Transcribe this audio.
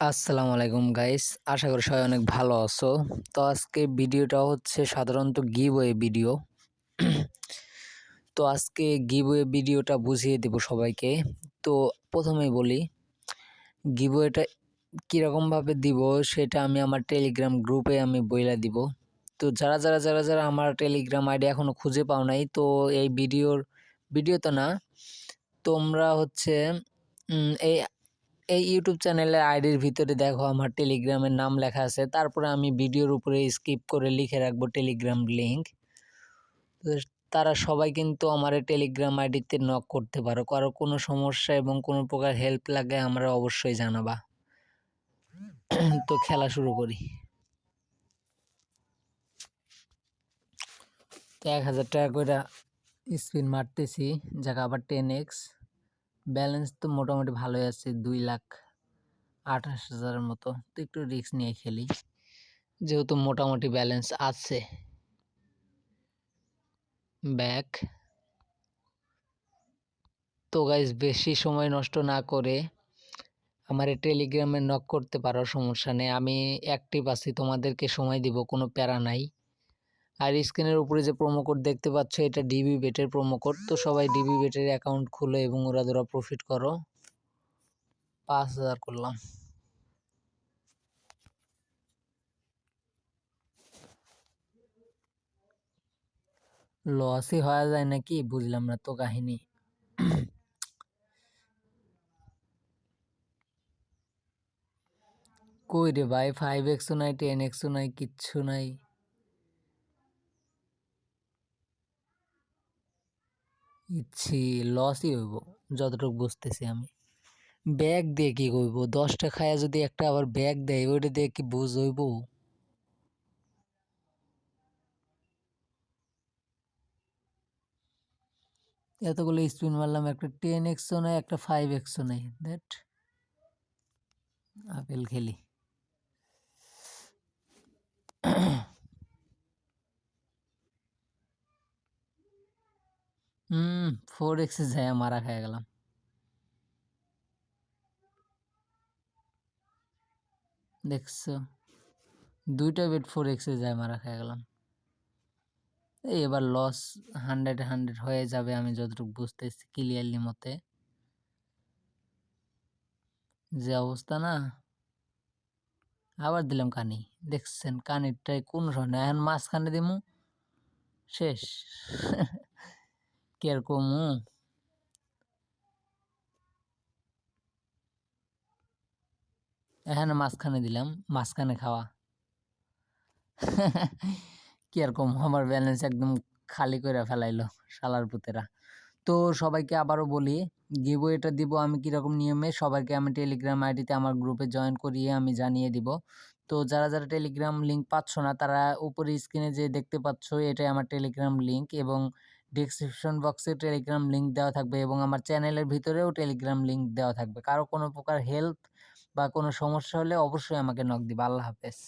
আসসালামু আলাইকুম গাইস, আশা করি সবাই অনেক ভালো আছো। তো আজকে ভিডিওটা হচ্ছে সাধারণত গিভওয়ে ভিডিও। তো আজকে গিভওয়ে ভিডিওটা বুঝিয়ে দেব সবাইকে। তো প্রথমেই বলি, গিভওয়েটা কীরকমভাবে দিব সেটা আমি আমার টেলিগ্রাম গ্রুপে আমি বইলা দিব। তো যারা আমার টেলিগ্রাম আইডি এখনও খুঁজে পাও নাই, তো এই ভিডিও তো না, তোমরা হচ্ছে এই এই ইউটিউব চ্যানেলের আইডির ভিতরে দেখো আমার টেলিগ্রামের নাম লেখা আছে, তারপরে আমি ভিডিওর উপরে স্কিপ করে লিখে রাখবো টেলিগ্রাম লিঙ্ক। তো তারা সবাই কিন্তু আমার টেলিগ্রাম আইডিতে নক করতে পারো, কারো কোনো সমস্যা এবং কোনো প্রকার হেল্প লাগে আমরা অবশ্যই জানাবা। তো খেলা শুরু করি। তো 1000 টাকা করে স্পিন মারতেছি, যাকে আবার 10x ব্যালেন্স তো মোটামুটি ভালোই আছে, 2,28,000-এর মতো। তো একটু রিস্ক নিয়ে খেলি, যেহেতু মোটামুটি ব্যালেন্স আছে। ব্যাক। তো গাইস, বেশি সময় নষ্ট না করে আমার এই টেলিগ্রামে নক করতে পারো, সমস্যা নেই, আমি অ্যাক্টিভ আছি, তোমাদেরকে সময় দিব, কোনো প্যারা নাই। আর স্ক্রিনের উপরে যে প্রোমো কোড দেখতে পাচ্ছ, এটা ডিবি বেটের প্রোমো কোড। তো সবাই ডিবি বেটের অ্যাকাউন্ট খুলো এবং ওরা প্রফিট করো। 5,000 করলাম। লসই হওয়া যায় নাকি, বুঝলাম না তো কাহিনী। কই রে ভাই, 5x নাই, 10x নাই, কিচ্ছু নাই। ইচ্ছি লসই হইব যতটুকু বুঝতেছি আমি। ব্যাগ দিয়ে কি করব? 10টা খায়া যদি একটা আবার ব্যাগ দেয়, ওইটা দিয়ে কি বুঝ হইব? এতগুলো স্পিন মারলাম, একটা 10x নাই, একটা 5x নাই। দ্যাট আপেল খেলি। 4x যায়, মারা খাই গেলাম। দেখছো, দুইটা বেট 4x যায়, মারা খাই গেলাম। এই এবার লস 100 হয়ে যাবে, আমি যতটুকু বুঝতেছি ক্লিয়ারলি মতে। যে অবস্থা না, আবার দিলাম কানি। দেখছেন কানিরটাই কোন সময়, এখন মাঝখানে দিমু, শেষ। কিরকম এখানে মাঝখানে দিলাম, মাঝখানে খাওয়া। কিরকম আমার ব্যালেন্স একদম খালি করে ফেলাইলো শালার পুতেরা। তো সবাইকে আবারও বলি, গিভওয়েটা দিব আমি কীরকম নিয়মে, সবাইকে আমি টেলিগ্রাম আইডিতে আমার গ্রুপে জয়েন করিয়ে আমি জানিয়ে দিব। তো যারা টেলিগ্রাম লিঙ্ক পাচ্ছ না, তারা উপরে স্ক্রিনে যে দেখতে পাচ্ছ, এটাই আমার টেলিগ্রাম লিঙ্ক, এবং ডিসক্রিপশন বক্সে টেলিগ্রাম লিঙ্ক দেওয়া থাকবে, এবং আমার চ্যানেলের ভিতরেও টেলিগ্রাম লিঙ্ক দেওয়া থাকবে। কারো কোনো প্রকার হেল্প বা কোনো সমস্যা হলে অবশ্যই আমাকে নক দিবা। আল্লাহ হাফেজ।